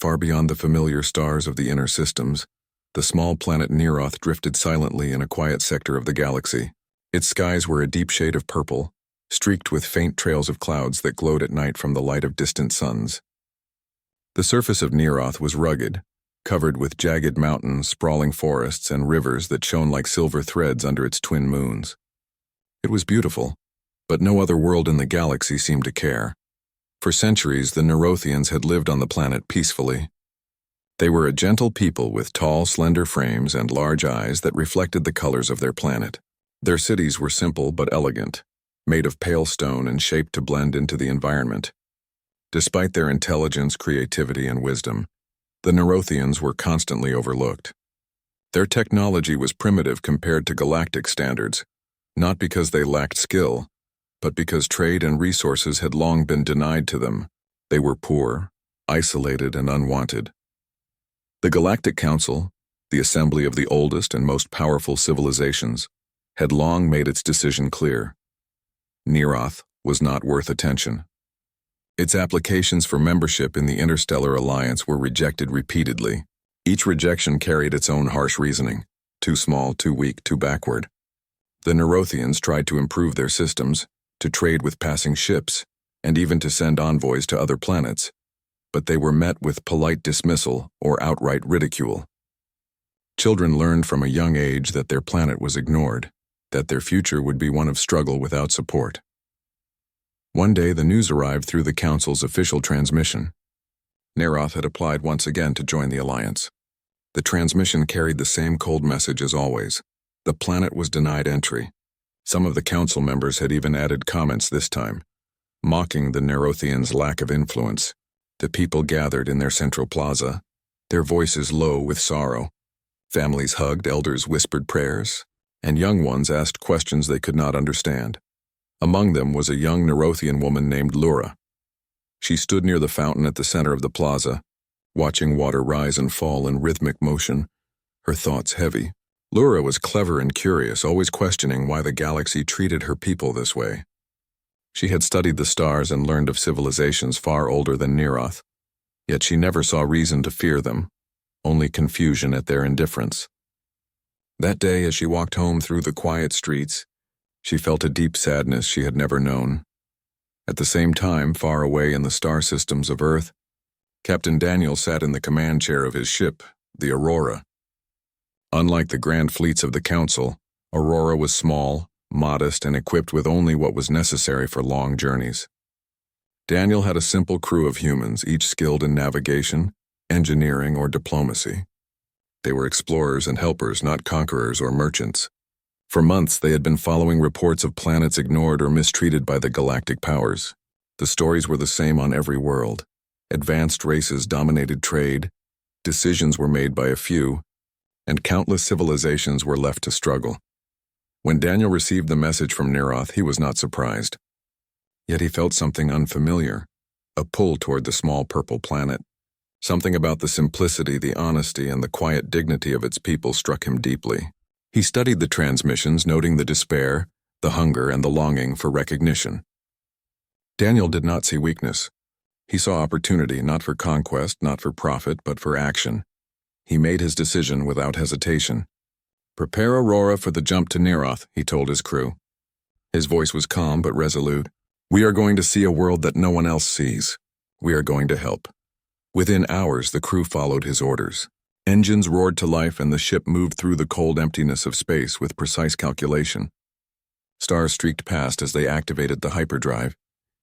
Far beyond the familiar stars of the inner systems, the small planet Neroth drifted silently in a quiet sector of the galaxy. Its skies were a deep shade of purple, streaked with faint trails of clouds that glowed at night from the light of distant suns. The surface of Neroth was rugged, covered with jagged mountains, sprawling forests, and rivers that shone like silver threads under its twin moons. It was beautiful, but no other world in the galaxy seemed to care. For centuries, the Nerothians had lived on the planet peacefully. They were a gentle people with tall, slender frames and large eyes that reflected the colors of their planet. Their cities were simple but elegant, made of pale stone and shaped to blend into the environment. Despite their intelligence, creativity, and wisdom, the Nerothians were constantly overlooked. Their technology was primitive compared to galactic standards, not because they lacked skill, but because trade and resources had long been denied to them. They were poor, isolated, and unwanted. The Galactic Council, the assembly of the oldest and most powerful civilizations, had long made its decision clear. Neroth was not worth attention. Its applications for membership in the Interstellar Alliance were rejected repeatedly. Each rejection carried its own harsh reasoning: too small, too weak, too backward. The Nerothians tried to improve their systems, to trade with passing ships, and even to send envoys to other planets, but they were met with polite dismissal or outright ridicule. Children learned from a young age that their planet was ignored, that their future would be one of struggle without support. One day the news arrived through the Council's official transmission. Neroth had applied once again to join the Alliance. The transmission carried the same cold message as always: the planet was denied entry. Some of the Council members had even added comments this time, mocking the Nerothians' lack of influence. The people gathered in their central plaza, their voices low with sorrow. Families hugged, elders whispered prayers, and young ones asked questions they could not understand. Among them was a young Nerothian woman named Lura. She stood near the fountain at the center of the plaza, watching water rise and fall in rhythmic motion, her thoughts heavy. Lura was clever and curious, always questioning why the galaxy treated her people this way. She had studied the stars and learned of civilizations far older than Neroth, yet she never saw reason to fear them, only confusion at their indifference. That day, as she walked home through the quiet streets, she felt a deep sadness she had never known. At the same time, far away in the star systems of Earth, Captain Daniel sat in the command chair of his ship, the Aurora. Unlike the grand fleets of the Council, Aurora was small, modest, and equipped with only what was necessary for long journeys. Daniel had a simple crew of humans, each skilled in navigation, engineering, or diplomacy. They were explorers and helpers, not conquerors or merchants. For months, they had been following reports of planets ignored or mistreated by the galactic powers. The stories were the same on every world. Advanced races dominated trade, decisions were made by a few, and countless civilizations were left to struggle. When Daniel received the message from Neroth, he was not surprised. Yet he felt something unfamiliar, a pull toward the small purple planet. Something about the simplicity, the honesty, and the quiet dignity of its people struck him deeply. He studied the transmissions, noting the despair, the hunger, and the longing for recognition. Daniel did not see weakness. He saw opportunity, not for conquest, not for profit, but for action. He made his decision without hesitation. "Prepare Aurora for the jump to Neroth," he told his crew. His voice was calm but resolute. "We are going to see a world that no one else sees. We are going to help." Within hours, the crew followed his orders. Engines roared to life and the ship moved through the cold emptiness of space with precise calculation. Stars streaked past as they activated the hyperdrive,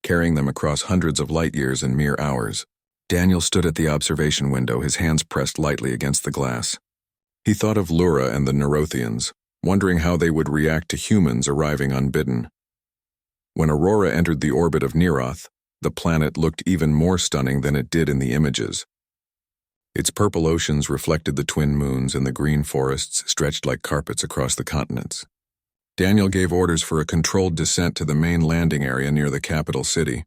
carrying them across hundreds of light years in mere hours. Daniel stood at the observation window, his hands pressed lightly against the glass. He thought of Lura and the Nerothians, wondering how they would react to humans arriving unbidden. When Aurora entered the orbit of Neroth, the planet looked even more stunning than it did in the images. Its purple oceans reflected the twin moons and the green forests stretched like carpets across the continents. Daniel gave orders for a controlled descent to the main landing area near the capital city.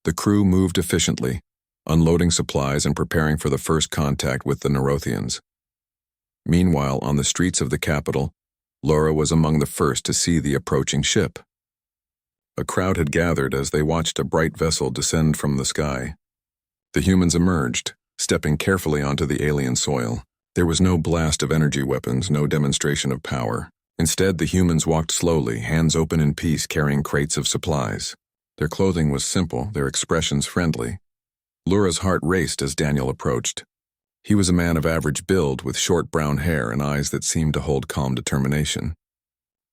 The crew moved efficiently, unloading supplies and preparing for the first contact with the Nerothians. Meanwhile, on the streets of the capital, Laura was among the first to see the approaching ship. A crowd had gathered as they watched a bright vessel descend from the sky. The humans emerged, stepping carefully onto the alien soil. There was no blast of energy weapons, no demonstration of power. Instead, the humans walked slowly, hands open in peace, carrying crates of supplies. Their clothing was simple, their expressions friendly. Laura's heart raced as Daniel approached. He was a man of average build, with short brown hair and eyes that seemed to hold calm determination.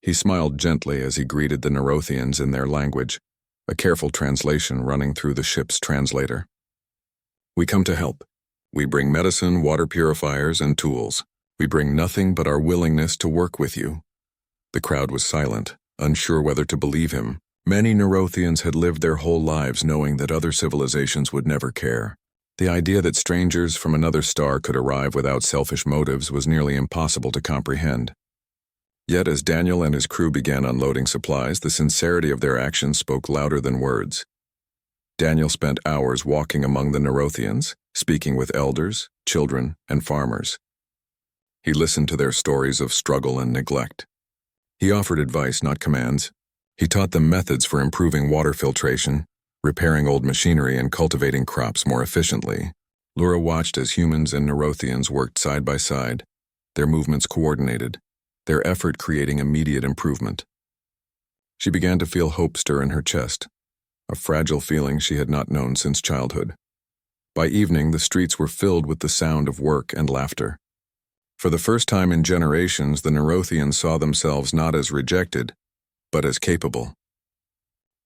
He smiled gently as he greeted the Nerothians in their language, a careful translation running through the ship's translator. "We come to help. We bring medicine, water purifiers, and tools. We bring nothing but our willingness to work with you." The crowd was silent, unsure whether to believe him. Many Nerothians had lived their whole lives knowing that other civilizations would never care. The idea that strangers from another star could arrive without selfish motives was nearly impossible to comprehend. Yet as Daniel and his crew began unloading supplies, the sincerity of their actions spoke louder than words. Daniel spent hours walking among the Nerothians, speaking with elders, children, and farmers. He listened to their stories of struggle and neglect. He offered advice, not commands. He taught them methods for improving water filtration, repairing old machinery, and cultivating crops more efficiently. Laura watched as humans and Nerothians worked side by side, their movements coordinated, their effort creating immediate improvement. She began to feel hope stir in her chest, a fragile feeling she had not known since childhood. By evening, the streets were filled with the sound of work and laughter. For the first time in generations, the Nerothians saw themselves not as rejected, but as capable.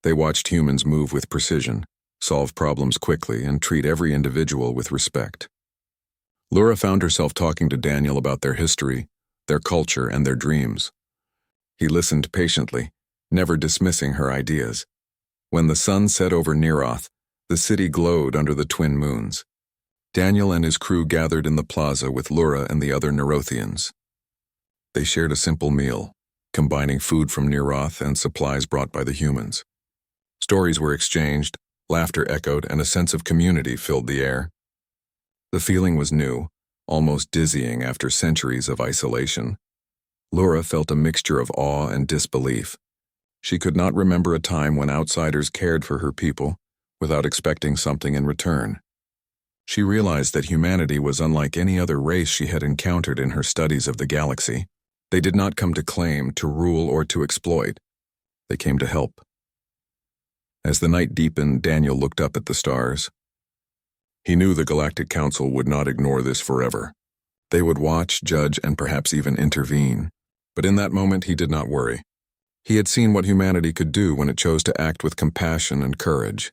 They watched humans move with precision, solve problems quickly, and treat every individual with respect. Laura found herself talking to Daniel about their history, their culture, and their dreams. He listened patiently, never dismissing her ideas. When the sun set over Neroth, the city glowed under the twin moons. Daniel and his crew gathered in the plaza with Laura and the other Nerothians. They shared a simple meal, combining food from Neroth and supplies brought by the humans. Stories were exchanged, laughter echoed, and a sense of community filled the air. The feeling was new, almost dizzying after centuries of isolation. Laura felt a mixture of awe and disbelief. She could not remember a time when outsiders cared for her people without expecting something in return. She realized that humanity was unlike any other race she had encountered in her studies of the galaxy. They did not come to claim, to rule, or to exploit. They came to help. As the night deepened, Daniel looked up at the stars. He knew the Galactic Council would not ignore this forever. They would watch, judge, and perhaps even intervene. But in that moment, he did not worry. He had seen what humanity could do when it chose to act with compassion and courage.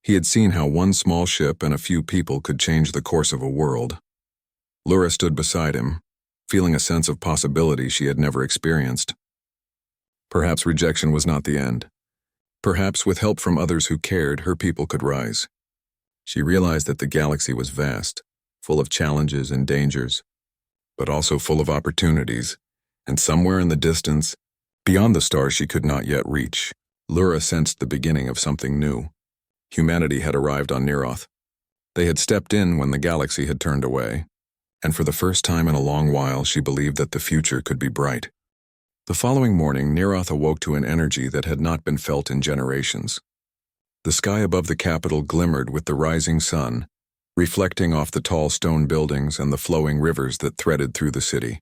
He had seen how one small ship and a few people could change the course of a world. Laura stood beside him, feeling a sense of possibility she had never experienced. Perhaps rejection was not the end. Perhaps with help from others who cared, her people could rise. She realized that the galaxy was vast, full of challenges and dangers, but also full of opportunities, and somewhere in the distance, beyond the stars she could not yet reach, Laura sensed the beginning of something new. Humanity had arrived on Neroth. They had stepped in when the galaxy had turned away, and for the first time in a long while she believed that the future could be bright. The following morning, Neroth awoke to an energy that had not been felt in generations. The sky above the capital glimmered with the rising sun, reflecting off the tall stone buildings and the flowing rivers that threaded through the city.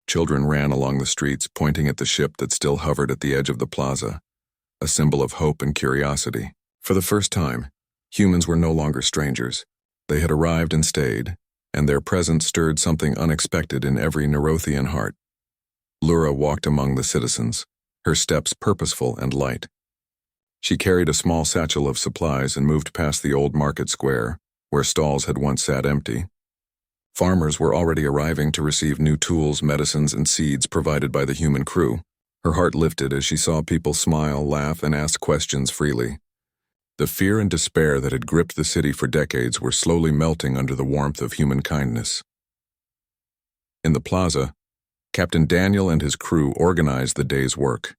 Children ran along the streets, pointing at the ship that still hovered at the edge of the plaza, a symbol of hope and curiosity. For the first time, humans were no longer strangers. They had arrived and stayed, and their presence stirred something unexpected in every Nerothian heart. Laura walked among the citizens, her steps purposeful and light. She carried a small satchel of supplies and moved past the old market square, where stalls had once sat empty. Farmers were already arriving to receive new tools, medicines, and seeds provided by the human crew. Her heart lifted as she saw people smile, laugh, and ask questions freely. The fear and despair that had gripped the city for decades were slowly melting under the warmth of human kindness. In the plaza, Captain Daniel and his crew organized the day's work.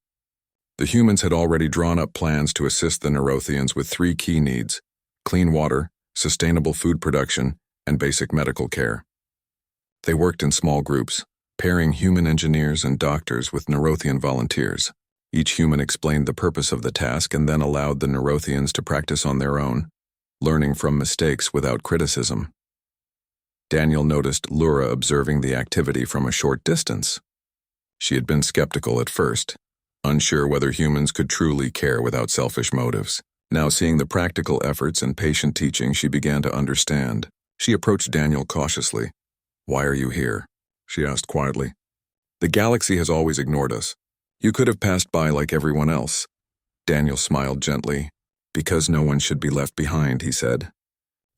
The humans had already drawn up plans to assist the Nerothians with 3 key needs: clean water, sustainable food production, and basic medical care. They worked in small groups, pairing human engineers and doctors with Nerothian volunteers. Each human explained the purpose of the task and then allowed the Nerothians to practice on their own. learning from mistakes without criticism. Daniel noticed Lura observing the activity from a short distance. She had been skeptical at first, unsure whether humans could truly care without selfish motives. Now, seeing the practical efforts and patient teaching, she began to understand. She approached Daniel cautiously. "Why are you here?" she asked quietly. "The galaxy has always ignored us. You could have passed by like everyone else." Daniel smiled gently. "Because no one should be left behind," he said.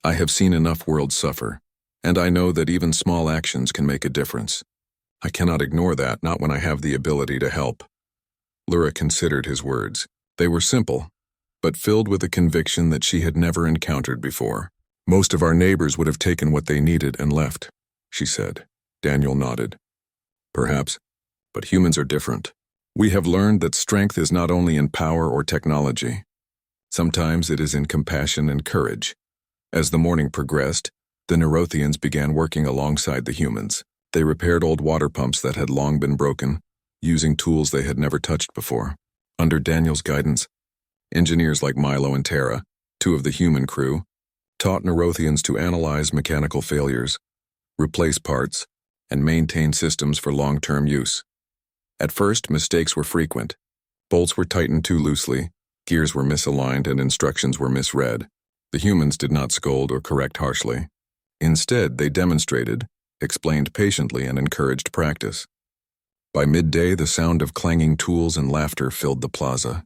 "I have seen enough worlds suffer, and I know that even small actions can make a difference. I cannot ignore that, not when I have the ability to help." Lura considered his words. They were simple, but filled with a conviction that she had never encountered before. "Most of our neighbors would have taken what they needed and left," she said. Daniel nodded. "Perhaps, but humans are different. We have learned that strength is not only in power or technology. Sometimes it is in compassion and courage." As the morning progressed, the Nerothians began working alongside the humans. They repaired old water pumps that had long been broken, using tools they had never touched before. Under Daniel's guidance, engineers like Milo and Terra, two of the human crew, taught Nerothians to analyze mechanical failures, replace parts, and maintain systems for long-term use. At first, mistakes were frequent. Bolts were tightened too loosely, gears were misaligned, and instructions were misread. The humans did not scold or correct harshly. Instead, they demonstrated, explained patiently, and encouraged practice. By midday, the sound of clanging tools and laughter filled the plaza.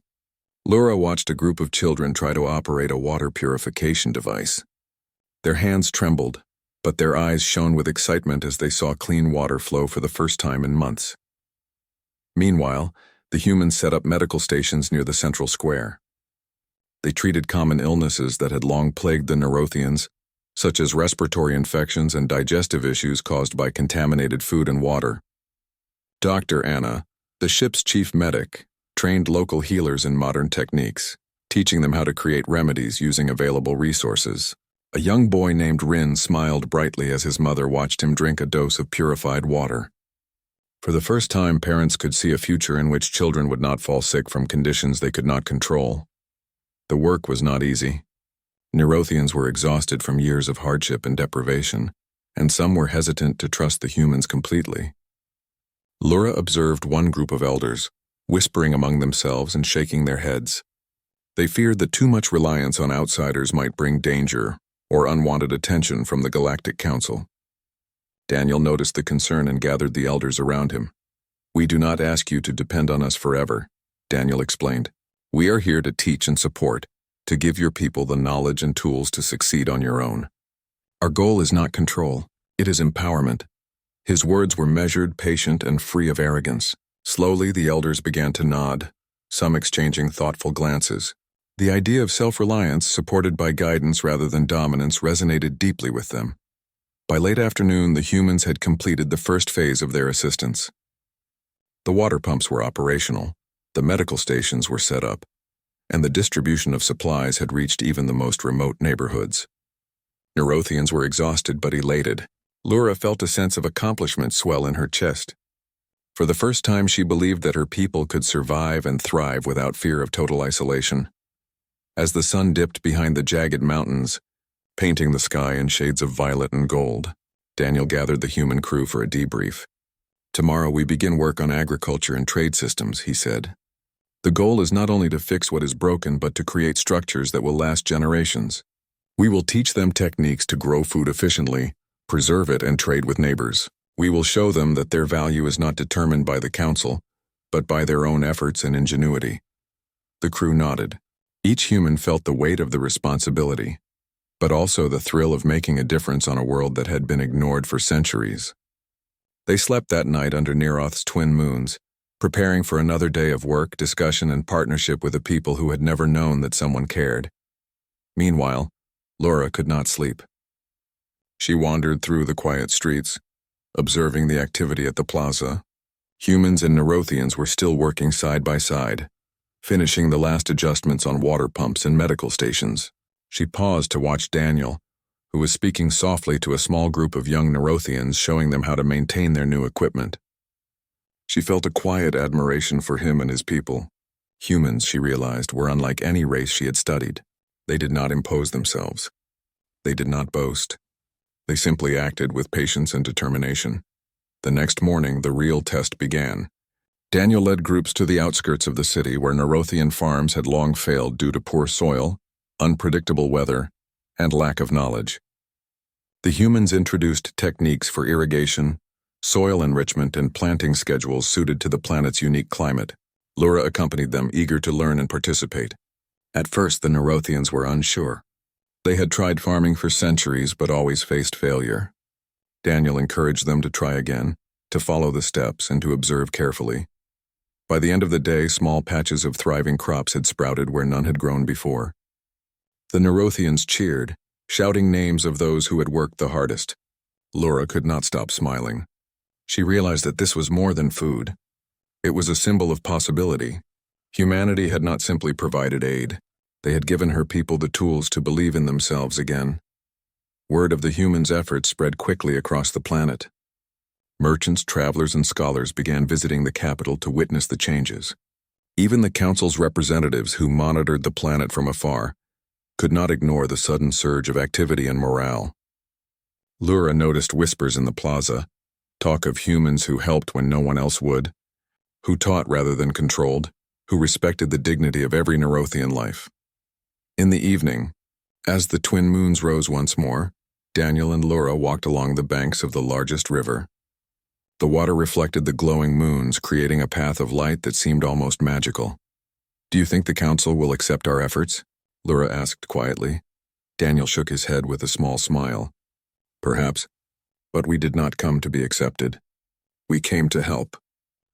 Lura watched a group of children try to operate a water purification device. Their hands trembled, but their eyes shone with excitement as they saw clean water flow for the first time in months. Meanwhile, the humans set up medical stations near the central square. They treated common illnesses that had long plagued the Nerothians, such as respiratory infections and digestive issues caused by contaminated food and water. Dr. Anna, the ship's chief medic, trained local healers in modern techniques, teaching them how to create remedies using available resources. A young boy named Rin smiled brightly as his mother watched him drink a dose of purified water. For the first time, parents could see a future in which children would not fall sick from conditions they could not control. The work was not easy. Nerothians were exhausted from years of hardship and deprivation, and some were hesitant to trust the humans completely. Lura observed one group of elders, whispering among themselves and shaking their heads. They feared that too much reliance on outsiders might bring danger or unwanted attention from the Galactic Council. Daniel noticed the concern and gathered the elders around him. "We do not ask you to depend on us forever," Daniel explained. "We are here to teach and support, to give your people the knowledge and tools to succeed on your own. Our goal is not control, it is empowerment." His words were measured, patient, and free of arrogance. Slowly, the elders began to nod, some exchanging thoughtful glances. The idea of self-reliance, supported by guidance rather than dominance, resonated deeply with them. By late afternoon, the humans had completed the first phase of their assistance. The water pumps were operational, the medical stations were set up, and the distribution of supplies had reached even the most remote neighborhoods. Nerothians were exhausted but elated. Lura felt a sense of accomplishment swell in her chest. For the first time, she believed that her people could survive and thrive without fear of total isolation. As the sun dipped behind the jagged mountains, painting the sky in shades of violet and gold, Daniel gathered the human crew for a debrief. "Tomorrow we begin work on agriculture and trade systems," he said. "The goal is not only to fix what is broken, but to create structures that will last generations. We will teach them techniques to grow food efficiently, preserve it, and trade with neighbors. We will show them that their value is not determined by the council, but by their own efforts and ingenuity." The crew nodded. Each human felt the weight of the responsibility, but also the thrill of making a difference on a world that had been ignored for centuries. They slept that night under Neroth's twin moons, preparing for another day of work, discussion, and partnership with a people who had never known that someone cared. Meanwhile, Lura could not sleep. She wandered through the quiet streets, observing the activity at the plaza. Humans and Nerothians were still working side by side, finishing the last adjustments on water pumps and medical stations. She paused to watch Daniel, who was speaking softly to a small group of young Nerothians, showing them how to maintain their new equipment. She felt a quiet admiration for him and his people. Humans, she realized, were unlike any race she had studied. They did not impose themselves. They did not boast. They simply acted with patience and determination. The next morning, the real test began. Daniel led groups to the outskirts of the city where Nerothian farms had long failed due to poor soil, unpredictable weather, and lack of knowledge. The humans introduced techniques for irrigation, soil enrichment, and planting schedules suited to the planet's unique climate. Lura accompanied them, eager to learn and participate. At first, the Nerothians were unsure. They had tried farming for centuries but always faced failure. Daniel encouraged them to try again, to follow the steps, and to observe carefully. By the end of the day, small patches of thriving crops had sprouted where none had grown before. The Nerothians cheered, shouting names of those who had worked the hardest. Lura could not stop smiling. She realized that this was more than food. It was a symbol of possibility. Humanity had not simply provided aid. They had given her people the tools to believe in themselves again. Word of the humans' efforts spread quickly across the planet. Merchants, travelers, and scholars began visiting the capital to witness the changes. Even the council's representatives, who monitored the planet from afar, could not ignore the sudden surge of activity and morale. Lura noticed whispers in the plaza, talk of humans who helped when no one else would, who taught rather than controlled, who respected the dignity of every Nerothian life. In the evening, as the twin moons rose once more, Daniel and Lura walked along the banks of the largest river. The water reflected the glowing moons, creating a path of light that seemed almost magical. "Do you think the council will accept our efforts?" Lura asked quietly. Daniel shook his head with a small smile. "Perhaps, but we did not come to be accepted. We came to help.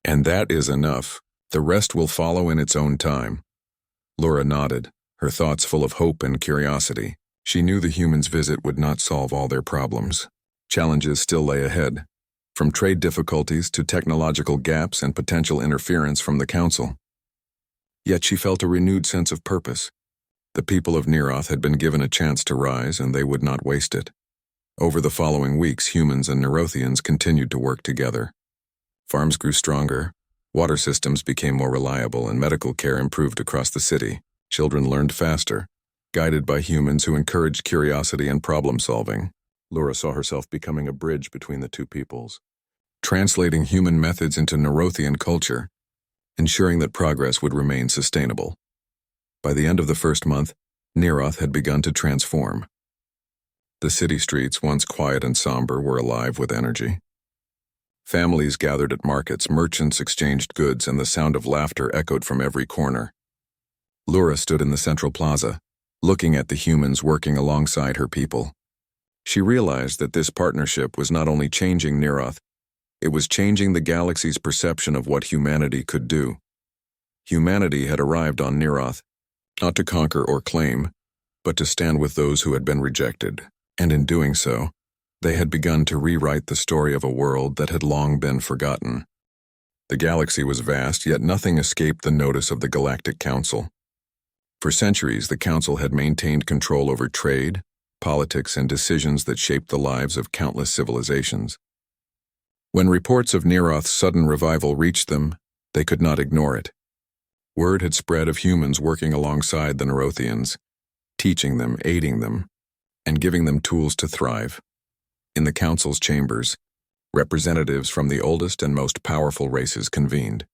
And that is enough. The rest will follow in its own time." Lura nodded, her thoughts full of hope and curiosity. She knew the humans' visit would not solve all their problems. Challenges still lay ahead, from trade difficulties to technological gaps and potential interference from the council. Yet she felt a renewed sense of purpose. The people of Neroth had been given a chance to rise, and they would not waste it. Over the following weeks, humans and Nerothians continued to work together. Farms grew stronger, water systems became more reliable, and medical care improved across the city. Children learned faster, guided by humans who encouraged curiosity and problem-solving. Lura saw herself becoming a bridge between the two peoples, translating human methods into Nerothian culture, ensuring that progress would remain sustainable. By the end of the first month, Neroth had begun to transform. The city streets, once quiet and somber, were alive with energy. Families gathered at markets, merchants exchanged goods, and the sound of laughter echoed from every corner. Lura stood in the central plaza, looking at the humans working alongside her people. She realized that this partnership was not only changing Neroth, it was changing the galaxy's perception of what humanity could do. Humanity had arrived on Neroth, not to conquer or claim, but to stand with those who had been rejected, and in doing so, they had begun to rewrite the story of a world that had long been forgotten. The galaxy was vast, yet nothing escaped the notice of the Galactic Council. For centuries, the Council had maintained control over trade, politics, and decisions that shaped the lives of countless civilizations. When reports of Neroth's sudden revival reached them, they could not ignore it. Word had spread of humans working alongside the Nerothians, teaching them, aiding them, and giving them tools to thrive. In the Council's chambers, representatives from the oldest and most powerful races convened.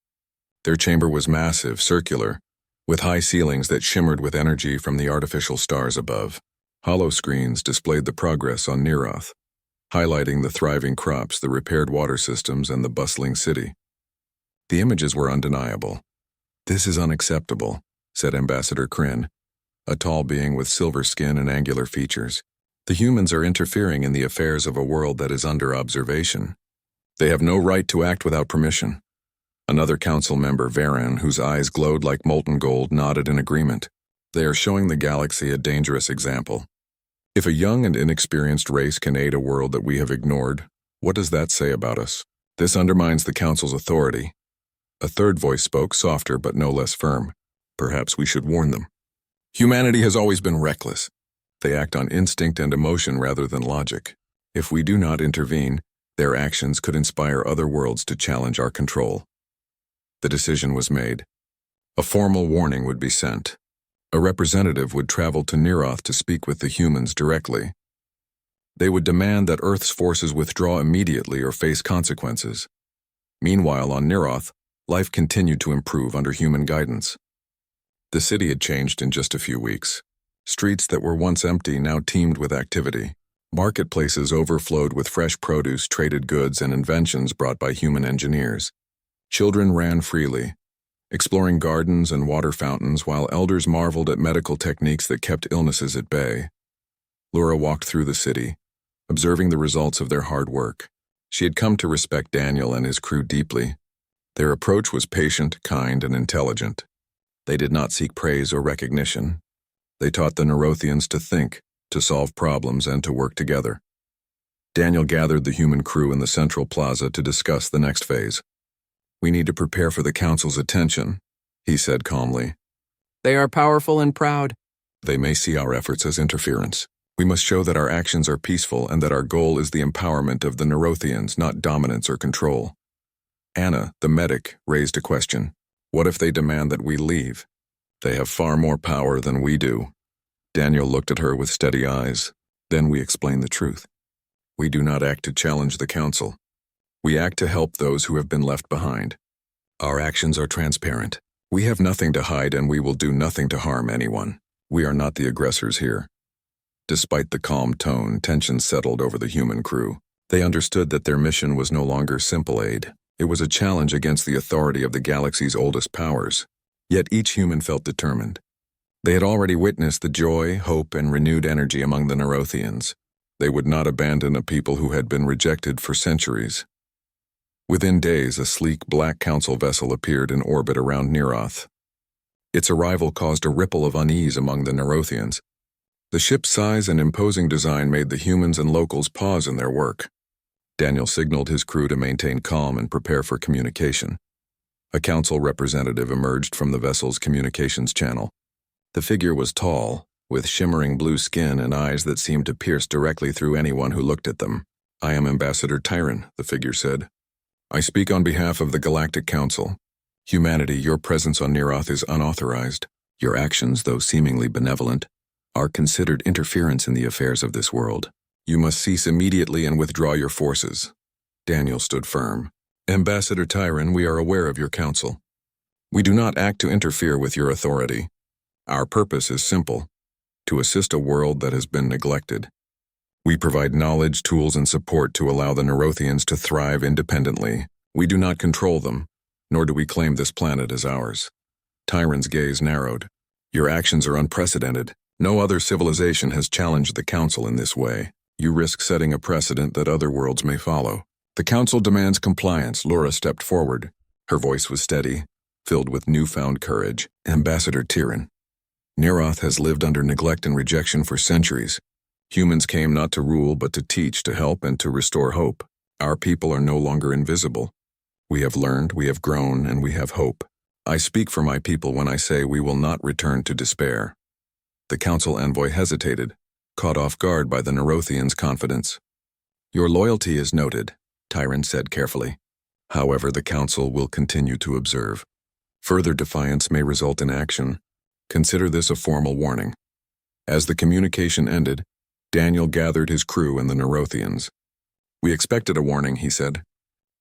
Their chamber was massive, circular, with high ceilings that shimmered with energy from the artificial stars above. Hollow screens displayed the progress on Neroth, highlighting the thriving crops, the repaired water systems, and the bustling city. The images were undeniable. "This is unacceptable," said Ambassador Kryn, a tall being with silver skin and angular features. "The humans are interfering in the affairs of a world that is under observation. They have no right to act without permission." Another council member, Varan, whose eyes glowed like molten gold, nodded in agreement. "They are showing the galaxy a dangerous example. If a young and inexperienced race can aid a world that we have ignored, what does that say about us? This undermines the council's authority." A third voice spoke, softer but no less firm. "Perhaps we should warn them. Humanity has always been reckless. They act on instinct and emotion rather than logic. If we do not intervene, their actions could inspire other worlds to challenge our control." The decision was made. A formal warning would be sent. A representative would travel to Neroth to speak with the humans directly. They would demand that Earth's forces withdraw immediately or face consequences. Meanwhile, on Neroth, life continued to improve under human guidance. The city had changed in just a few weeks. Streets that were once empty now teemed with activity. Marketplaces overflowed with fresh produce, traded goods, and inventions brought by human engineers. Children ran freely, exploring gardens and water fountains, while elders marveled at medical techniques that kept illnesses at bay. Laura walked through the city, observing the results of their hard work. She had come to respect Daniel and his crew deeply. Their approach was patient, kind, and intelligent. They did not seek praise or recognition. They taught the Nerothians to think, to solve problems, and to work together. Daniel gathered the human crew in the central plaza to discuss the next phase. "We need to prepare for the Council's attention," he said calmly. "They are powerful and proud. "They may see our efforts as interference. We must show that our actions are peaceful and that our goal is the empowerment of the Nerothians, not dominance or control." Anna, the medic, raised a question. "What if they demand that we leave? They have far more power than we do." Daniel looked at her with steady eyes. "Then we explain the truth. We do not act to challenge the Council. We act to help those who have been left behind. Our actions are transparent. We have nothing to hide, and we will do nothing to harm anyone. We are not the aggressors here." Despite the calm tone, tension settled over the human crew. They understood that their mission was no longer simple aid. It was a challenge against the authority of the galaxy's oldest powers. Yet each human felt determined. They had already witnessed the joy, hope, and renewed energy among the Nerothians. They would not abandon a people who had been rejected for centuries. Within days, a sleek black council vessel appeared in orbit around Neroth. Its arrival caused a ripple of unease among the Nerothians. The ship's size and imposing design made the humans and locals pause in their work. Daniel signaled his crew to maintain calm and prepare for communication. A council representative emerged from the vessel's communications channel. The figure was tall, with shimmering blue skin and eyes that seemed to pierce directly through anyone who looked at them. "I am Ambassador Tyron," the figure said. "I speak on behalf of the Galactic Council. Humanity, your presence on Neroth is unauthorized. Your actions, though seemingly benevolent, are considered interference in the affairs of this world. You must cease immediately and withdraw your forces." Daniel stood firm. "Ambassador Tyron, we are aware of your counsel. We do not act to interfere with your authority. Our purpose is simple: to assist a world that has been neglected. We provide knowledge, tools, and support to allow the Nerothians to thrive independently. We do not control them, nor do we claim this planet as ours." Tyron's gaze narrowed. "Your actions are unprecedented. No other civilization has challenged the Council in this way. You risk setting a precedent that other worlds may follow." "The Council demands compliance." Laura stepped forward. Her voice was steady, filled with newfound courage. "Ambassador Tyron, Neroth has lived under neglect and rejection for centuries. Humans came not to rule but to teach, to help, and to restore hope. Our people are no longer invisible. We have learned, we have grown, and we have hope. I speak for my people when I say we will not return to despair." The Council envoy hesitated, caught off guard by the Nerothians' confidence. "Your loyalty is noted," Tyron said carefully. "However, the Council will continue to observe. Further defiance may result in action. Consider this a formal warning." As the communication ended, Daniel gathered his crew and the Nerothians. "We expected a warning," he said.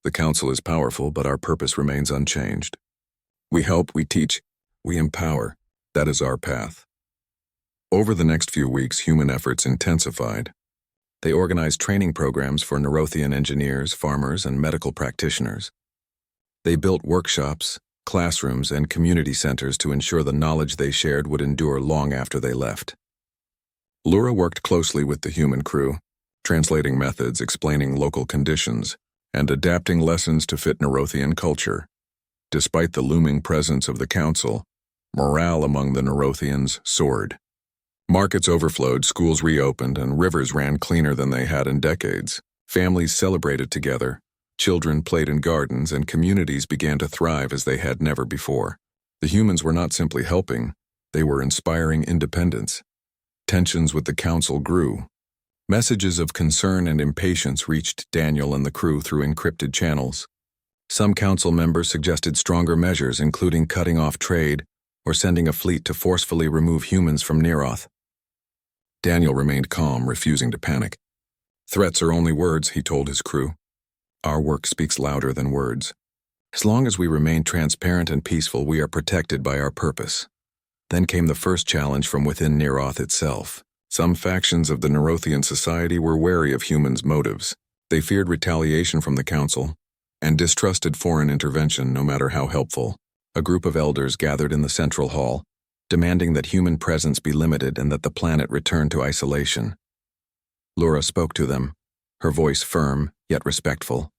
"The Council is powerful, but our purpose remains unchanged. We help, we teach, we empower. That is our path." Over the next few weeks, human efforts intensified. They organized training programs for Nerothian engineers, farmers, and medical practitioners. They built workshops, classrooms, and community centers to ensure the knowledge they shared would endure long after they left. Laura worked closely with the human crew, translating methods, explaining local conditions, and adapting lessons to fit Nerothian culture. Despite the looming presence of the Council, morale among the Nerothians soared. Markets overflowed, schools reopened, and rivers ran cleaner than they had in decades. Families celebrated together, children played in gardens, and communities began to thrive as they had never before. The humans were not simply helping, they were inspiring independence. Tensions with the Council grew. Messages of concern and impatience reached Daniel and the crew through encrypted channels. Some Council members suggested stronger measures, including cutting off trade or sending a fleet to forcefully remove humans from Neroth. Daniel remained calm, refusing to panic. Threats are only words, he told his crew. Our work speaks louder than words. As long as we remain transparent and peaceful, we are protected by our purpose. Then came the first challenge from within Neroth itself. Some factions of the Nerothian society were wary of humans' motives. They feared retaliation from the council and distrusted foreign intervention, no matter how helpful. A group of elders gathered in the central hall, demanding that human presence be limited and that the planet return to isolation. Lura spoke to them, her voice firm yet respectful.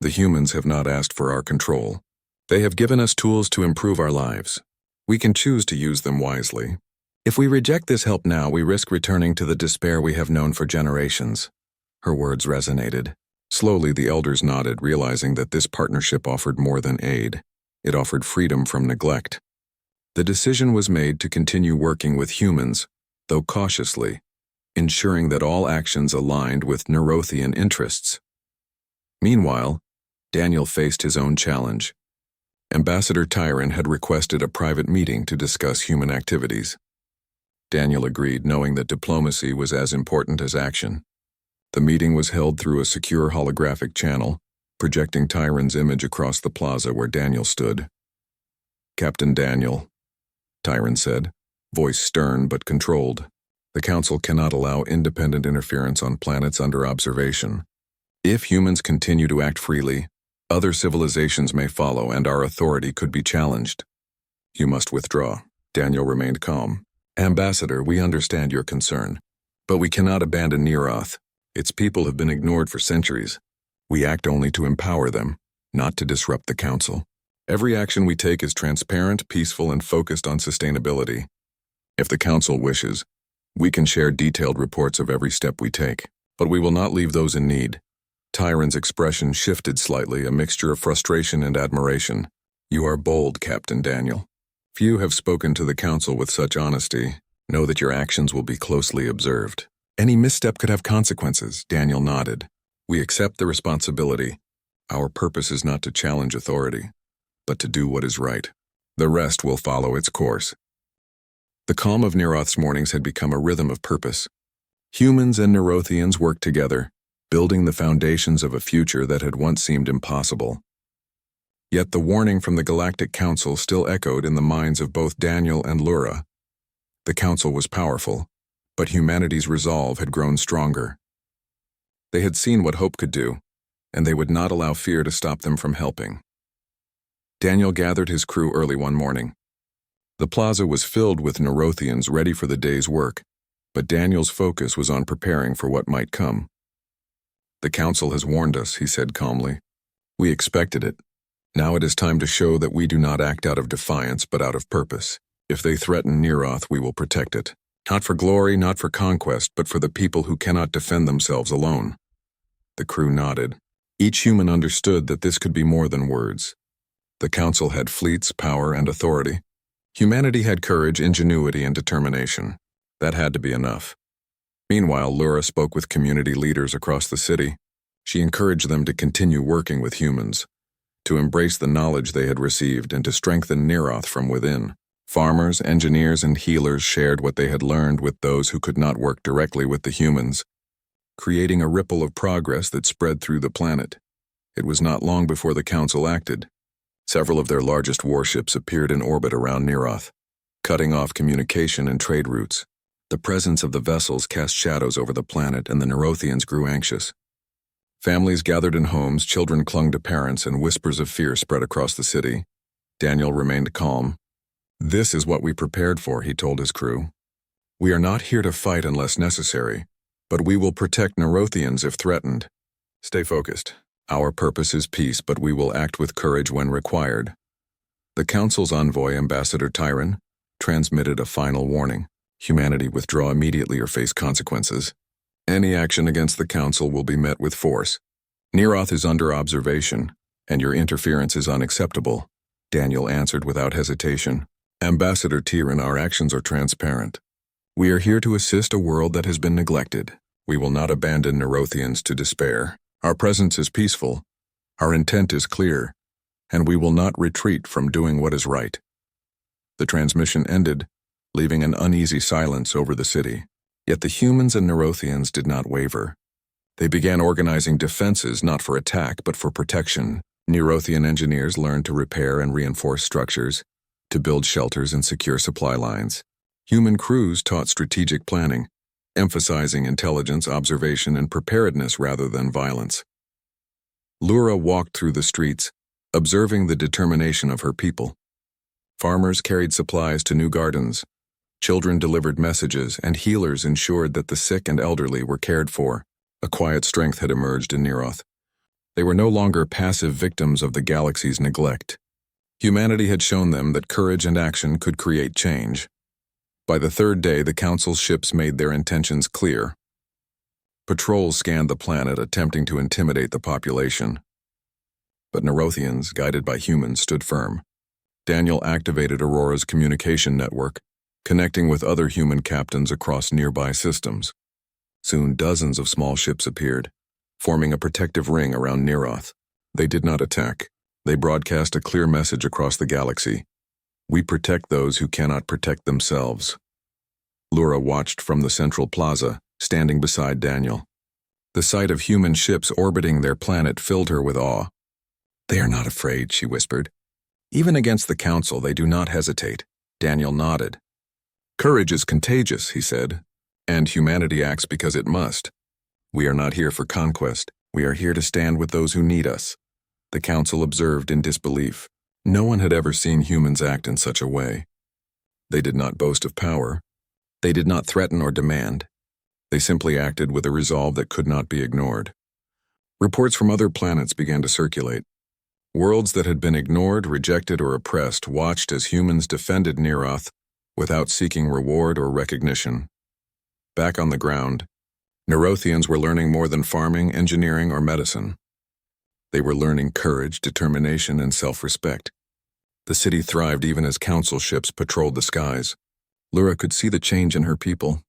The humans have not asked for our control. They have given us tools to improve our lives. We can choose to use them wisely. If we reject this help now, we risk returning to the despair we have known for generations. Her words resonated. Slowly, the elders nodded, realizing that this partnership offered more than aid. It offered freedom from neglect. The decision was made to continue working with humans, though cautiously, ensuring that all actions aligned with Nerothian interests. Meanwhile, Daniel faced his own challenge. Ambassador Tyron had requested a private meeting to discuss human activities. Daniel agreed, knowing that diplomacy was as important as action. The meeting was held through a secure holographic channel, projecting Tyron's image across the plaza where Daniel stood. "Captain Daniel," Tyron said, voice stern but controlled. "The Council cannot allow independent interference on planets under observation. If humans continue to act freely, other civilizations may follow and our authority could be challenged. You must withdraw." Daniel remained calm. "Ambassador, we understand your concern, but we cannot abandon Neroth. Its people have been ignored for centuries. We act only to empower them, not to disrupt the Council. Every action we take is transparent, peaceful, and focused on sustainability. If the Council wishes, we can share detailed reports of every step we take, but we will not leave those in need." Tyron's expression shifted slightly, a mixture of frustration and admiration. "You are bold, Captain Daniel. Few have spoken to the Council with such honesty. Know that your actions will be closely observed." "Any misstep could have consequences," Daniel nodded. "We accept the responsibility. Our purpose is not to challenge authority, but to do what is right. The rest will follow its course." The calm of Neroth's mornings had become a rhythm of purpose. Humans and Nerothians worked together, building the foundations of a future that had once seemed impossible. Yet the warning from the Galactic Council still echoed in the minds of both Daniel and Lura. The Council was powerful, but humanity's resolve had grown stronger. They had seen what hope could do, and they would not allow fear to stop them from helping. Daniel gathered his crew early one morning. The plaza was filled with Nerothians ready for the day's work, but Daniel's focus was on preparing for what might come. "The Council has warned us," he said calmly. "We expected it. Now it is time to show that we do not act out of defiance but out of purpose. If they threaten Neroth, we will protect it. Not for glory, not for conquest, but for the people who cannot defend themselves alone." The crew nodded. Each human understood that this could be more than words. The Council had fleets, power, and authority. Humanity had courage, ingenuity, and determination. That had to be enough. Meanwhile, Lura spoke with community leaders across the city. She encouraged them to continue working with humans, to embrace the knowledge they had received, and to strengthen Neroth from within. Farmers, engineers, and healers shared what they had learned with those who could not work directly with the humans, creating a ripple of progress that spread through the planet. It was not long before the Council acted. Several of their largest warships appeared in orbit around Neroth, cutting off communication and trade routes. The presence of the vessels cast shadows over the planet, and the Nerothians grew anxious. Families gathered in homes, children clung to parents, and whispers of fear spread across the city. Daniel remained calm. "This is what we prepared for," he told his crew. "We are not here to fight unless necessary, but we will protect Nerothians if threatened. Stay focused. Our purpose is peace, but we will act with courage when required." The Council's envoy, Ambassador Tyron, transmitted a final warning. "Humanity withdraw immediately or face consequences. Any action against the Council will be met with force. Neroth is under observation, and your interference is unacceptable." Daniel answered without hesitation. "Ambassador Tyron, our actions are transparent. We are here to assist a world that has been neglected. We will not abandon Nerothians to despair. Our presence is peaceful, our intent is clear, and we will not retreat from doing what is right." The transmission ended, leaving an uneasy silence over the city. Yet the humans and Neurothians did not waver. They began organizing defenses not for attack but for protection. Neurothian engineers learned to repair and reinforce structures, to build shelters and secure supply lines. Human crews taught strategic planning, emphasizing intelligence, observation, and preparedness rather than violence. Lura walked through the streets, observing the determination of her people. Farmers carried supplies to new gardens. Children delivered messages, and healers ensured that the sick and elderly were cared for. A quiet strength had emerged in Neroth. They were no longer passive victims of the galaxy's neglect. Humanity had shown them that courage and action could create change. By the third day, the Council's ships made their intentions clear. Patrols scanned the planet, attempting to intimidate the population. But Nerothians, guided by humans, stood firm. Daniel activated Aurora's communication network, connecting with other human captains across nearby systems. Soon, dozens of small ships appeared, forming a protective ring around Neroth. They did not attack. They broadcast a clear message across the galaxy. We protect those who cannot protect themselves. Lura watched from the central plaza, standing beside Daniel. The sight of human ships orbiting their planet filled her with awe. They are not afraid, she whispered. Even against the Council, they do not hesitate. Daniel nodded. Courage is contagious, he said, and humanity acts because it must. We are not here for conquest. We are here to stand with those who need us. The Council observed in disbelief. No one had ever seen humans act in such a way. They did not boast of power. They did not threaten or demand. They simply acted with a resolve that could not be ignored. Reports from other planets began to circulate. Worlds that had been ignored, rejected, or oppressed watched as humans defended Neroth without seeking reward or recognition. Back on the ground, Nerothians were learning more than farming, engineering, or medicine. They were learning courage, determination, and self-respect. The city thrived even as Council ships patrolled the skies. Lura could see the change in her people.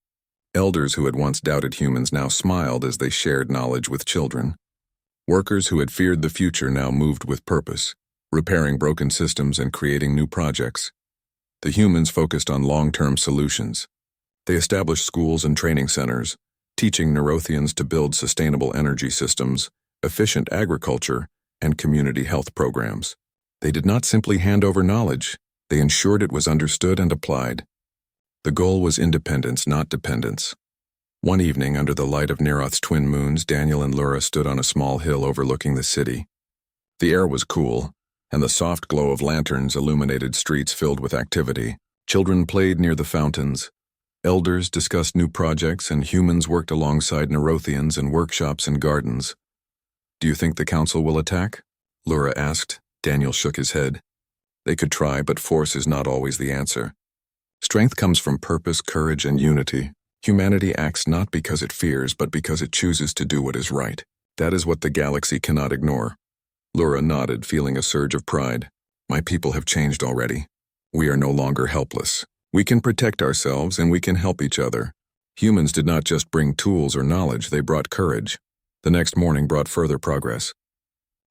Elders who had once doubted humans now smiled as they shared knowledge with children. Workers who had feared the future now moved with purpose, repairing broken systems and creating new projects. The humans focused on long-term solutions. They established schools and training centers, teaching Nerothians to build sustainable energy systems, efficient agriculture, and community health programs. They did not simply hand over knowledge, they ensured it was understood and applied. The goal was independence, not dependence. One evening, under the light of Neroth's twin moons, Daniel and Lura stood on a small hill overlooking the city. The air was cool, and the soft glow of lanterns illuminated streets filled with activity. Children played near the fountains. Elders discussed new projects, and humans worked alongside Nerothians in workshops and gardens. Do you think the Council will attack? Lura asked. Daniel shook his head. They could try, but force is not always the answer. Strength comes from purpose, courage, and unity. Humanity acts not because it fears, but because it chooses to do what is right. That is what the galaxy cannot ignore. Lura nodded, feeling a surge of pride. My people have changed already. We are no longer helpless. We can protect ourselves and we can help each other. Humans did not just bring tools or knowledge, they brought courage. The next morning brought further progress.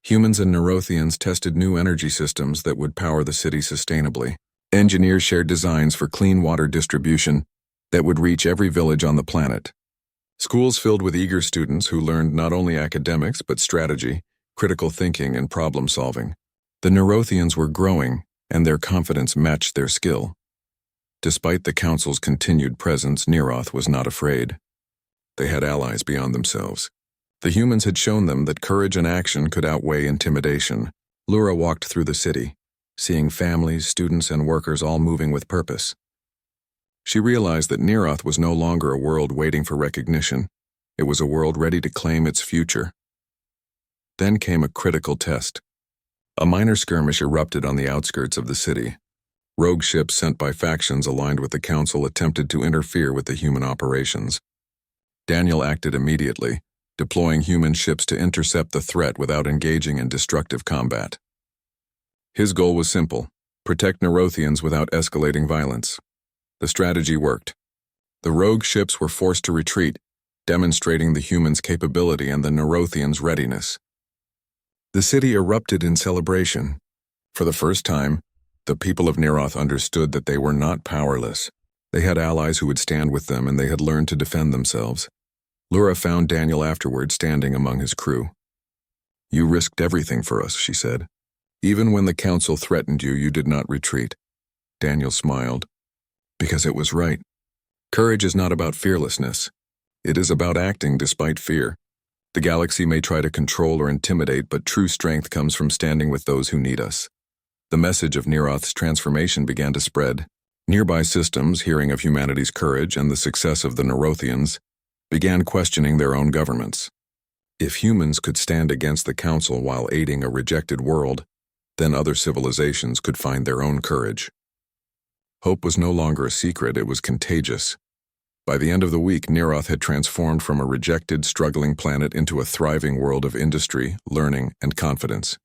Humans and Nerothians tested new energy systems that would power the city sustainably. Engineers shared designs for clean water distribution that would reach every village on the planet. Schools filled with eager students who learned not only academics but strategy, critical thinking, and problem-solving. The Nerothians were growing, and their confidence matched their skill. Despite the Council's continued presence, Neroth was not afraid. They had allies beyond themselves. The humans had shown them that courage and action could outweigh intimidation. Lura walked through the city, seeing families, students, and workers all moving with purpose. She realized that Neroth was no longer a world waiting for recognition. It was a world ready to claim its future. Then came a critical test. A minor skirmish erupted on the outskirts of the city. Rogue ships sent by factions aligned with the Council attempted to interfere with the human operations. Daniel acted immediately, deploying human ships to intercept the threat without engaging in destructive combat. His goal was simple: protect Nerothians without escalating violence. The strategy worked. The rogue ships were forced to retreat, demonstrating the humans' capability and the Nerothians' readiness. The city erupted in celebration. For the first time, The people of Neroth understood that they were not powerless. They had allies who would stand with them, and they had learned to defend themselves. Lura found Daniel afterward standing among his crew. "You risked everything for us," she said. "Even when the council threatened you, you did not retreat." Daniel smiled. "Because it was right. Courage is not about fearlessness. It is about acting despite fear. The galaxy may try to control or intimidate, but true strength comes from standing with those who need us." The message of Neroth's transformation began to spread. Nearby systems, hearing of humanity's courage and the success of the Nerothians, began questioning their own governments. If humans could stand against the council while aiding a rejected world, then other civilizations could find their own courage. Hope was no longer a secret, it was contagious. By the end of the week, Neroth had transformed from a rejected, struggling planet into a thriving world of industry, learning, and confidence.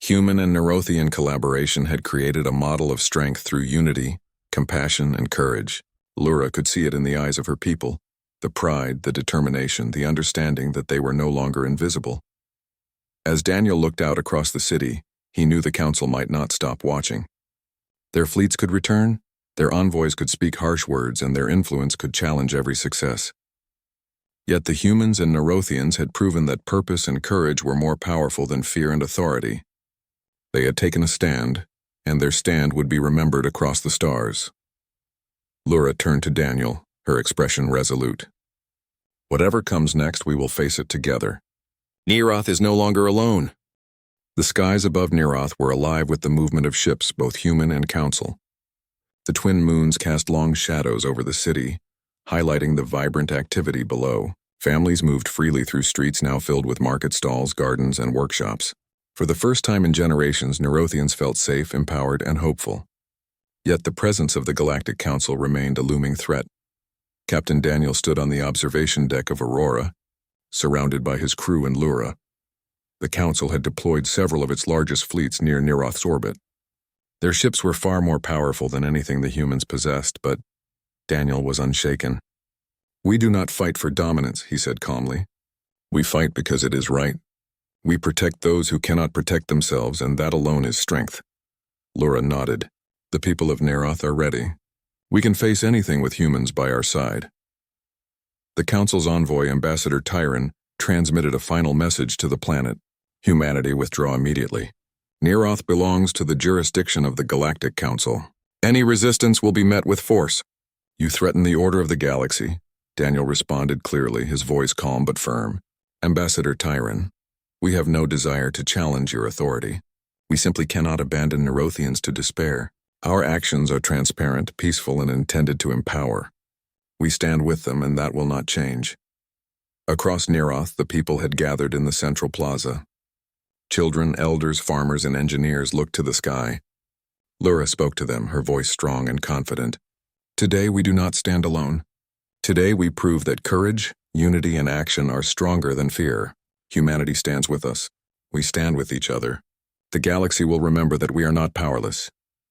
Human and Nerothian collaboration had created a model of strength through unity, compassion, and courage. Lura could see it in the eyes of her people, the pride, the determination, the understanding that they were no longer invisible. As Daniel looked out across the city, he knew the council might not stop watching. Their fleets could return, their envoys could speak harsh words, and their influence could challenge every success. Yet the humans and Nerothians had proven that purpose and courage were more powerful than fear and authority. They had taken a stand, and their stand would be remembered across the stars. Lura turned to Daniel, her expression resolute. "Whatever comes next, we will face it together. Neroth is no longer alone." The skies above Neroth were alive with the movement of ships, both human and council. The twin moons cast long shadows over the city, highlighting the vibrant activity below. Families moved freely through streets now filled with market stalls, gardens, and workshops. For the first time in generations, Nerothians felt safe, empowered, and hopeful. Yet the presence of the Galactic Council remained a looming threat. Captain Daniel stood on the observation deck of Aurora, surrounded by his crew and Lura. The Council had deployed several of its largest fleets near Neroth's orbit. Their ships were far more powerful than anything the humans possessed, but Daniel was unshaken. "We do not fight for dominance," he said calmly. "We fight because it is right. We protect those who cannot protect themselves, and that alone is strength." Lura nodded. "The people of Neroth are ready. We can face anything with humans by our side." The Council's envoy, Ambassador Tyron, transmitted a final message to the planet. "Humanity withdraw immediately. Neroth belongs to the jurisdiction of the Galactic Council. Any resistance will be met with force." "You threaten the order of the galaxy," Daniel responded clearly, his voice calm but firm. "Ambassador Tyron, we have no desire to challenge your authority. We simply cannot abandon Nerothians to despair. Our actions are transparent, peaceful, and intended to empower. We stand with them, and that will not change." Across Neroth, the people had gathered in the central plaza. Children, elders, farmers, and engineers looked to the sky. Lura spoke to them, her voice strong and confident. "Today we do not stand alone. Today we prove that courage, unity, and action are stronger than fear. Humanity stands with us. We stand with each other. The galaxy will remember that we are not powerless."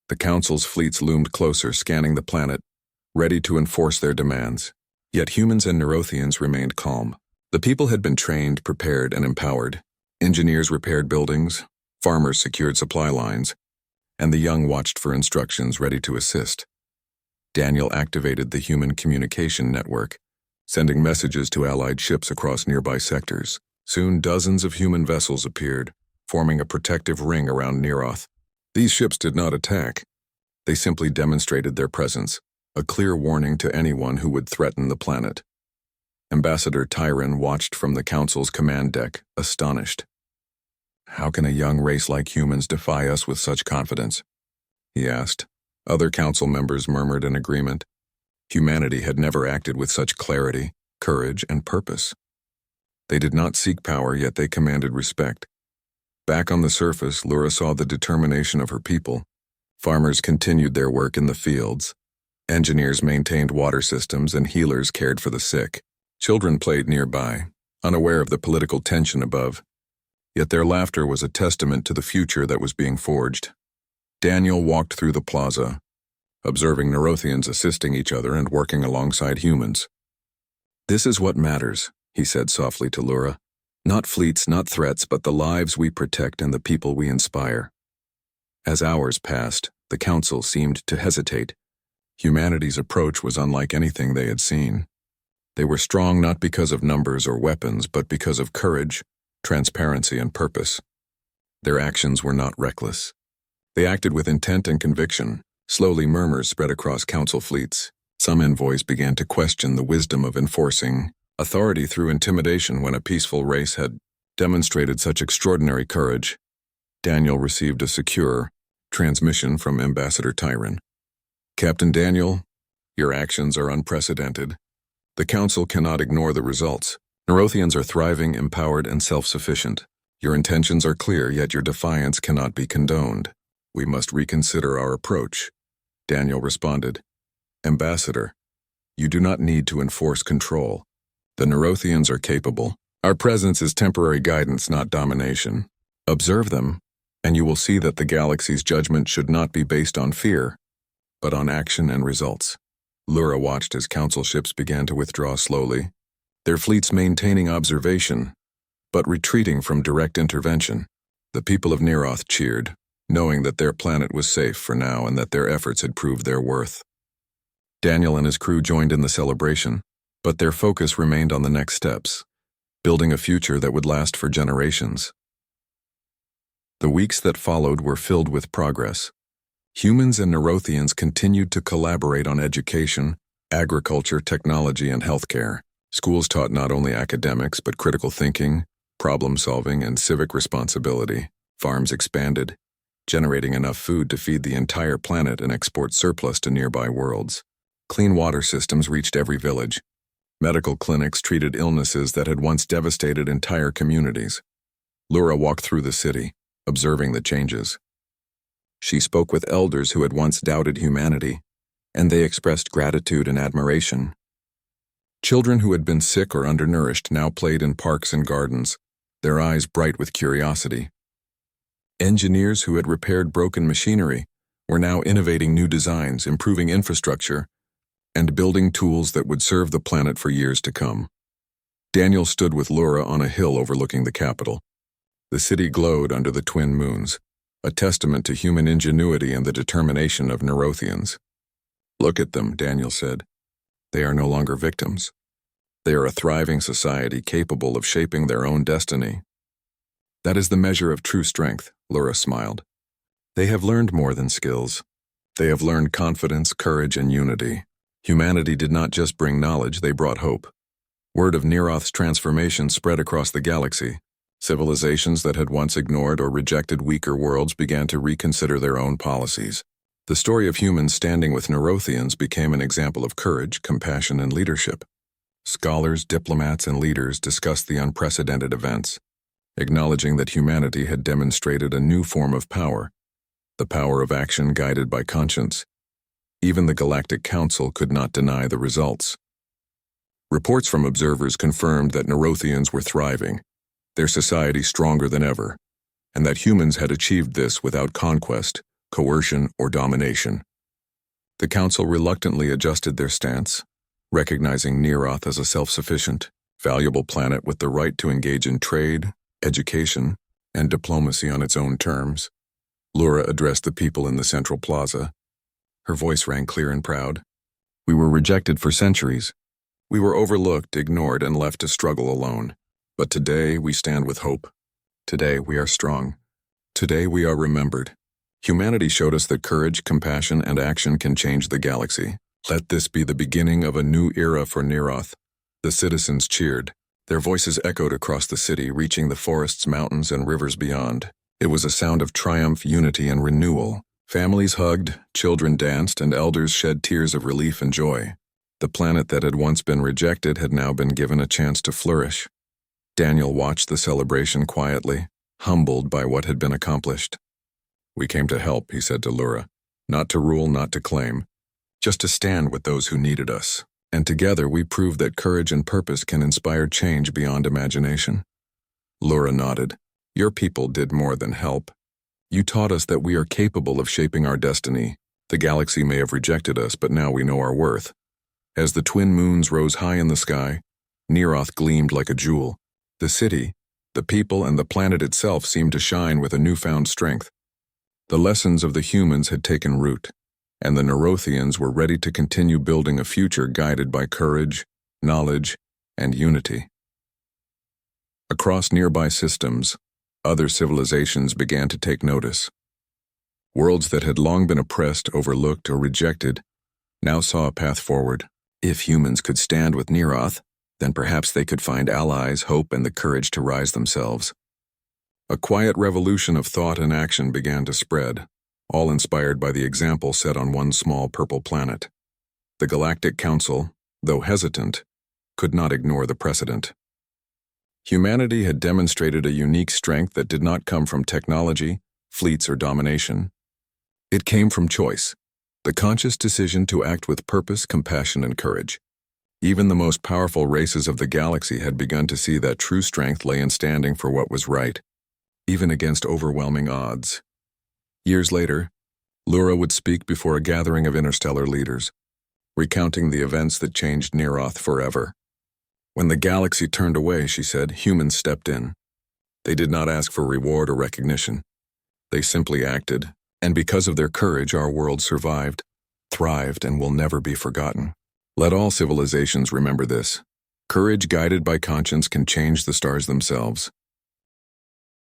The Council's fleets loomed closer, scanning the planet, ready to enforce their demands. Yet humans and Nerothians remained calm. The people had been trained, prepared, and empowered. Engineers repaired buildings, farmers secured supply lines, and the young watched for instructions, ready to assist. Daniel activated the human communication network, sending messages to allied ships across nearby sectors. Soon dozens of human vessels appeared, forming a protective ring around Neroth. These ships did not attack. They simply demonstrated their presence, a clear warning to anyone who would threaten the planet. Ambassador Tyron watched from the Council's command deck, astonished. "How can a young race like humans defy us with such confidence?" he asked. Other Council members murmured in agreement. Humanity had never acted with such clarity, courage, and purpose. They did not seek power, yet they commanded respect. Back on the surface, Lura saw the determination of her people. Farmers continued their work in the fields. Engineers maintained water systems, and healers cared for the sick. Children played nearby, unaware of the political tension above. Yet their laughter was a testament to the future that was being forged. Daniel walked through the plaza, observing Nerothians assisting each other and working alongside humans. "This is what matters," he said softly to Lura. "Not fleets, not threats, but the lives we protect and the people we inspire." As hours passed, the council seemed to hesitate. Humanity's approach was unlike anything they had seen. They were strong not because of numbers or weapons, but because of courage, transparency, and purpose. Their actions were not reckless. They acted with intent and conviction. Slowly, murmurs spread across council fleets. Some envoys began to question the wisdom of enforcing authority through intimidation when a peaceful race had demonstrated such extraordinary courage. Daniel received a secure transmission from Ambassador Tyron. Captain Daniel, your actions are unprecedented. The Council cannot ignore the results. Nerothians are thriving, empowered, and self-sufficient. Your intentions are clear, yet your defiance cannot be condoned. We must reconsider our approach. Daniel responded, Ambassador, you do not need to enforce control. The Nerothians are capable. Our presence is temporary guidance, not domination. Observe them, and you will see that the galaxy's judgment should not be based on fear, but on action and results. Lura watched as council ships began to withdraw slowly, their fleets maintaining observation, but retreating from direct intervention. The people of Neroth cheered, knowing that their planet was safe for now and that their efforts had proved their worth. Daniel and his crew joined in the celebration, but their focus remained on the next steps, building a future that would last for generations. The weeks that followed were filled with progress. Humans and Nerothians continued to collaborate on education, agriculture, technology, and healthcare. Schools taught not only academics but critical thinking, problem-solving, and civic responsibility. Farms expanded, generating enough food to feed the entire planet and export surplus to nearby worlds. Clean water systems reached every village. Medical clinics treated illnesses that had once devastated entire communities. Lura walked through the city, observing the changes. She spoke with elders who had once doubted humanity, and they expressed gratitude and admiration. Children who had been sick or undernourished now played in parks and gardens, their eyes bright with curiosity. Engineers who had repaired broken machinery were now innovating new designs, improving infrastructure, and building tools that would serve the planet for years to come. Daniel stood with Lura on a hill overlooking the capital. The city glowed under the twin moons, a testament to human ingenuity and the determination of Nerothians. Look at them, Daniel said. They are no longer victims. They are a thriving society capable of shaping their own destiny. That is the measure of true strength, Lura smiled. They have learned more than skills. They have learned confidence, courage, and unity. Humanity did not just bring knowledge, they brought hope. Word of Neroth's transformation spread across the galaxy. Civilizations that had once ignored or rejected weaker worlds began to reconsider their own policies. The story of humans standing with Nerothians became an example of courage, compassion, and leadership. Scholars, diplomats, and leaders discussed the unprecedented events, acknowledging that humanity had demonstrated a new form of power, the power of action guided by conscience. Even the Galactic Council could not deny the results. Reports from observers confirmed that Nerothians were thriving, their society stronger than ever, and that humans had achieved this without conquest, coercion, or domination. The Council reluctantly adjusted their stance, recognizing Neroth as a self-sufficient, valuable planet with the right to engage in trade, education, and diplomacy on its own terms. Lura addressed the people in the central plaza. Her voice rang clear and proud. We were rejected for centuries. We were overlooked, ignored, and left to struggle alone. But today we stand with hope. Today we are strong. Today we are remembered. Humanity showed us that courage, compassion, and action can change the galaxy. Let this be the beginning of a new era for Neroth. The citizens cheered. Their voices echoed across the city, reaching the forests, mountains, and rivers beyond. It was a sound of triumph, unity, and renewal. Families hugged, children danced, and elders shed tears of relief and joy. The planet that had once been rejected had now been given a chance to flourish. Daniel watched the celebration quietly, humbled by what had been accomplished. We came to help, he said to Lura. Not to rule, not to claim. Just to stand with those who needed us. And together we proved that courage and purpose can inspire change beyond imagination. Lura nodded. Your people did more than help. You taught us that we are capable of shaping our destiny. The galaxy may have rejected us, but now we know our worth. As the twin moons rose high in the sky, Neroth gleamed like a jewel. The city, the people, and the planet itself seemed to shine with a newfound strength. The lessons of the humans had taken root, and the Nerothians were ready to continue building a future guided by courage, knowledge, and unity. Across nearby systems, other civilizations began to take notice. Worlds that had long been oppressed, overlooked, or rejected now saw a path forward. If humans could stand with Neroth, then perhaps they could find allies, hope, and the courage to rise themselves. A quiet revolution of thought and action began to spread, all inspired by the example set on one small purple planet. The Galactic Council, though hesitant, could not ignore the precedent. Humanity had demonstrated a unique strength that did not come from technology, fleets, or domination. It came from choice, the conscious decision to act with purpose, compassion, and courage. Even the most powerful races of the galaxy had begun to see that true strength lay in standing for what was right, even against overwhelming odds. Years later, Lura would speak before a gathering of interstellar leaders, recounting the events that changed Neroth forever. When the galaxy turned away, she said, humans stepped in. They did not ask for reward or recognition. They simply acted, and because of their courage, our world survived, thrived, and will never be forgotten. Let all civilizations remember this. Courage guided by conscience can change the stars themselves.